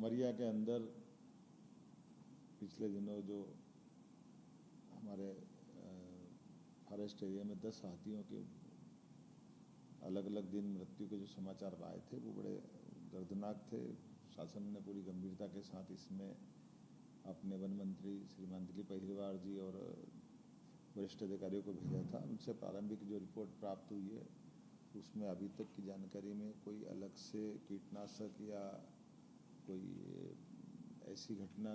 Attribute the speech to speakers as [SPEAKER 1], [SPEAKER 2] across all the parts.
[SPEAKER 1] उमरिया के अंदर पिछले दिनों जो हमारे फॉरेस्ट एरिया में 10 हाथियों के अलग अलग दिन मृत्यु के जो समाचार आए थे वो बड़े दर्दनाक थे। शासन ने पूरी गंभीरता के साथ इसमें अपने वन मंत्री श्रीमान दिलीप अहिरवार जी और वरिष्ठ अधिकारियों को भेजा था। उनसे प्रारंभिक जो रिपोर्ट प्राप्त हुई है उसमें अभी तक की जानकारी में कोई अलग से कीटनाशक या कोई ऐसी घटना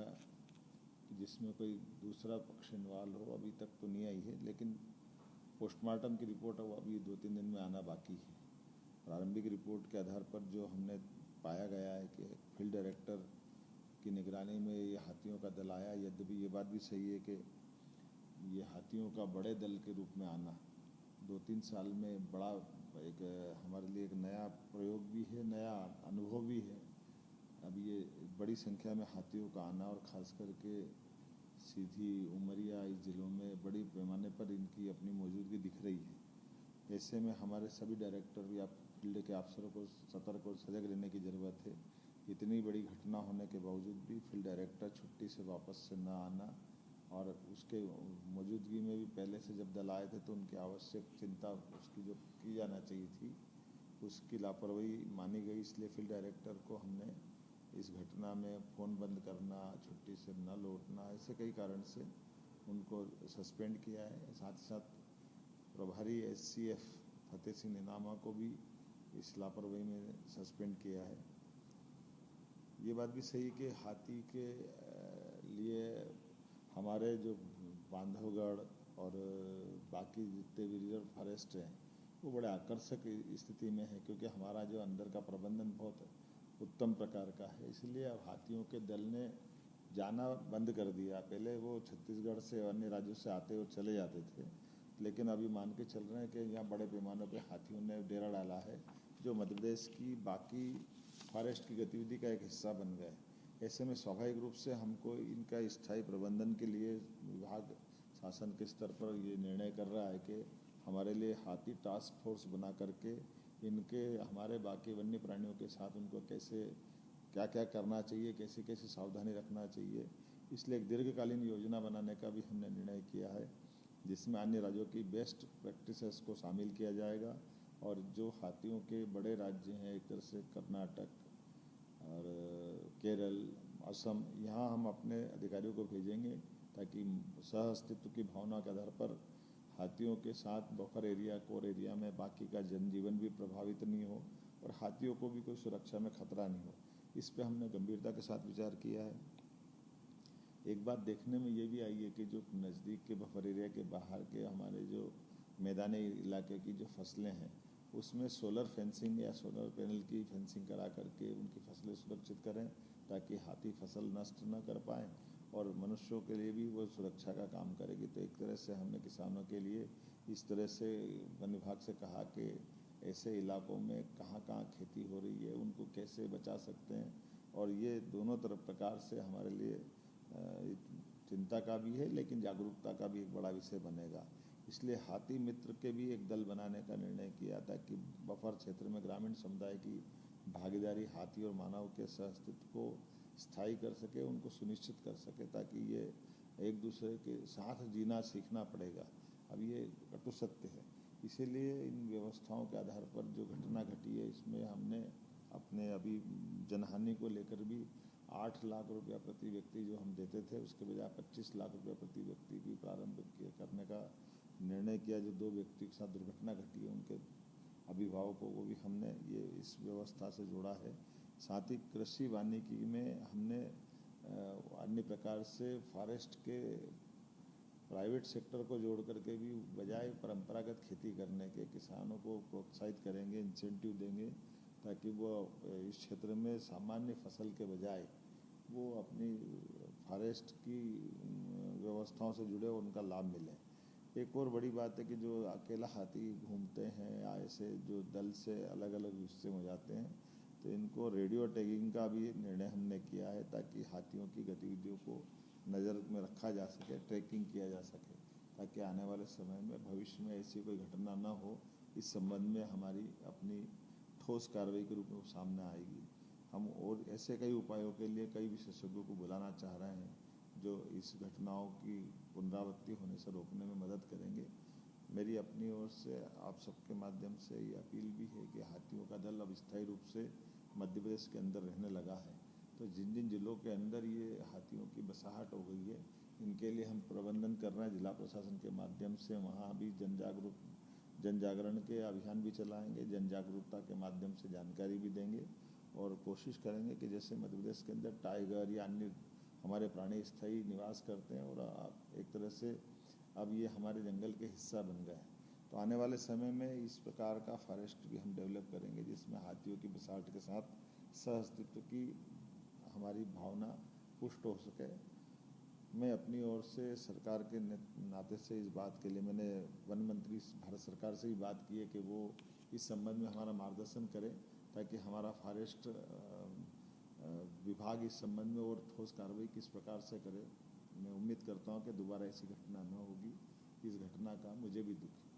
[SPEAKER 1] जिसमें कोई दूसरा पक्ष इन्वॉल्व हो अभी तक तो नहीं आई है, लेकिन पोस्टमार्टम की रिपोर्ट वो अभी 2-3 दिन में आना बाकी है। प्रारंभिक रिपोर्ट के आधार पर जो हमने पाया गया है कि फील्ड डायरेक्टर की निगरानी में ये हाथियों का दल आया। यद्यपि ये बात भी सही है कि ये हाथियों का बड़े दल के रूप में आना 2-3 साल में बड़ा एक हमारे लिए एक नया प्रयोग भी है, नया अनुभव भी है। अब ये बड़ी संख्या में हाथियों का आना और ख़ास करके सीधी उमरिया इस ज़िलों में बड़ी पैमाने पर इनकी अपनी मौजूदगी दिख रही है। ऐसे में हमारे सभी डायरेक्टर या फील्ड के अफसरों को सतर्क और सजग रहने की ज़रूरत है। इतनी बड़ी घटना होने के बावजूद भी फील्ड डायरेक्टर छुट्टी से वापस से न आना और उसके मौजूदगी में भी पहले से जब दल आए थे तो उनकी आवश्यक चिंता उसकी जो की जाना चाहिए थी उसकी लापरवाही मानी गई। इसलिए फील्ड डायरेक्टर को हमने इस घटना में फ़ोन बंद करना, छुट्टी से न लौटना, ऐसे कई कारण से उनको सस्पेंड किया है। साथ ही साथ प्रभारी SCF फतेह सिंह निनामा को भी इस लापरवाही में सस्पेंड किया है। ये बात भी सही कि हाथी के लिए हमारे जो बांधवगढ़ और बाकी जितने भी रिजर्व फॉरेस्ट हैं वो बड़े आकर्षक स्थिति में है, क्योंकि हमारा जो अंदर का प्रबंधन बहुत उत्तम प्रकार का है। इसलिए अब हाथियों के दल ने जाना बंद कर दिया। पहले वो छत्तीसगढ़ से अन्य राज्यों से आते और चले जाते थे, लेकिन अभी मान के चल रहे हैं कि यहाँ बड़े पैमाने पर हाथियों ने डेरा डाला है जो मध्य प्रदेश की बाकी फॉरेस्ट की गतिविधि का एक हिस्सा बन गए। ऐसे में स्वाभाविक रूप से हमको इनका स्थायी प्रबंधन के लिए विभाग शासन के स्तर पर ये निर्णय कर रहा है कि हमारे लिए हाथी टास्क फोर्स बना करके इनके हमारे बाकी वन्य प्राणियों के साथ उनको कैसे क्या क्या करना चाहिए, कैसे कैसे सावधानी रखना चाहिए, इसलिए एक दीर्घकालीन योजना बनाने का भी हमने निर्णय किया है, जिसमें अन्य राज्यों की बेस्ट प्रैक्टिसेस को शामिल किया जाएगा। और जो हाथियों के बड़े राज्य हैं एक तरह से कर्नाटक और केरल, असम, यहाँ हम अपने अधिकारियों को भेजेंगे ताकि सह अस्तित्व की भावना के आधार पर हाथियों के साथ बफर एरिया, कोर एरिया में बाकी का जनजीवन भी प्रभावित नहीं हो और हाथियों को भी कोई सुरक्षा में खतरा नहीं हो। इस पे हमने गंभीरता के साथ विचार किया है। एक बात देखने में ये भी आई है कि जो नज़दीक के बफर एरिया के बाहर के हमारे जो मैदानी इलाके की जो फसलें हैं उसमें सोलर फेंसिंग या सोलर पैनल की फेंसिंग करा करके उनकी फसलें सुरक्षित करें ताकि हाथी फसल नष्ट न कर पाएँ और मनुष्यों के लिए भी वो सुरक्षा का काम करेगी। तो एक तरह से हमने किसानों के लिए इस तरह से वन विभाग से कहा कि ऐसे इलाकों में कहाँ कहाँ खेती हो रही है उनको कैसे बचा सकते हैं, और ये दोनों तरफ प्रकार से हमारे लिए चिंता का भी है लेकिन जागरूकता का भी एक बड़ा विषय बनेगा। इसलिए हाथी मित्र के भी एक दल बनाने का निर्णय किया ताकि बफर क्षेत्र में ग्रामीण समुदाय की भागीदारी हाथी और मानव के सहअस्तित्व को स्थायी कर सके, उनको सुनिश्चित कर सके, ताकि ये एक दूसरे के साथ जीना सीखना पड़ेगा। अब ये कटु सत्य है। इसीलिए इन व्यवस्थाओं के आधार पर जो घटना घटी है इसमें हमने अपने अभी जनहानि को लेकर भी 8 लाख रुपया प्रति व्यक्ति जो हम देते थे उसके बजाय 25 लाख रुपया प्रति व्यक्ति भी प्रारंभ करने का निर्णय किया। जो 2 व्यक्ति के साथ दुर्घटना घटी है उनके अभिभावकों को भी हमने ये इस व्यवस्था से जोड़ा है। साथ ही कृषि वानिकी में हमने अन्य प्रकार से फॉरेस्ट के प्राइवेट सेक्टर को जोड़ करके भी बजाय परंपरागत खेती करने के किसानों को प्रोत्साहित करेंगे, इंसेंटिव देंगे ताकि वो इस क्षेत्र में सामान्य फसल के बजाय वो अपनी फॉरेस्ट की व्यवस्थाओं से जुड़े उनका लाभ मिले। एक और बड़ी बात है कि जो अकेला हाथी घूमते हैं या ऐसे जो दल से अलग अलग हिस्से में जाते हैं तो इनको रेडियो टैगिंग का भी निर्णय हमने किया है ताकि हाथियों की गतिविधियों को नज़र में रखा जा सके, ट्रैकिंग किया जा सके, ताकि आने वाले समय में भविष्य में ऐसी कोई घटना न हो। इस संबंध में हमारी अपनी ठोस कार्रवाई के रूप में सामने आएगी। हम और ऐसे कई उपायों के लिए कई विशेषज्ञों को बुलाना चाह रहे हैं जो इस घटनाओं की पुनरावृत्ति होने से रोकने में मदद करेंगे। मेरी अपनी ओर से आप सबके माध्यम से ये अपील भी है कि हाथियों का दल अब स्थायी रूप से मध्य प्रदेश के अंदर रहने लगा है, तो जिन जिन जिलों के अंदर ये हाथियों की बसाहट हो गई है इनके लिए हम प्रबंधन कर रहे हैं जिला प्रशासन के माध्यम से। वहाँ भी जन जागरण के अभियान भी चलाएंगे, जन जागरूकता के माध्यम से जानकारी भी देंगे और कोशिश करेंगे कि जैसे मध्य प्रदेश के अंदर टाइगर या अन्य हमारे प्राणी स्थायी निवास करते हैं और एक तरह से अब ये हमारे जंगल के हिस्सा बन गए, तो आने वाले समय में इस प्रकार का फॉरेस्ट भी हम डेवलप करेंगे जिसमें हाथियों की बसाहट के साथ सहअस्तित्व की हमारी भावना पुष्ट हो सके। मैं अपनी ओर से सरकार के नाते से इस बात के लिए मैंने वन मंत्री भारत सरकार से ही बात की है कि वो इस संबंध में हमारा मार्गदर्शन करें ताकि हमारा फॉरेस्ट विभाग इस संबंध में और ठोस कार्रवाई किस प्रकार से करे। मैं उम्मीद करता हूं कि दोबारा ऐसी घटना न होगी। इस घटना का मुझे भी दुख है।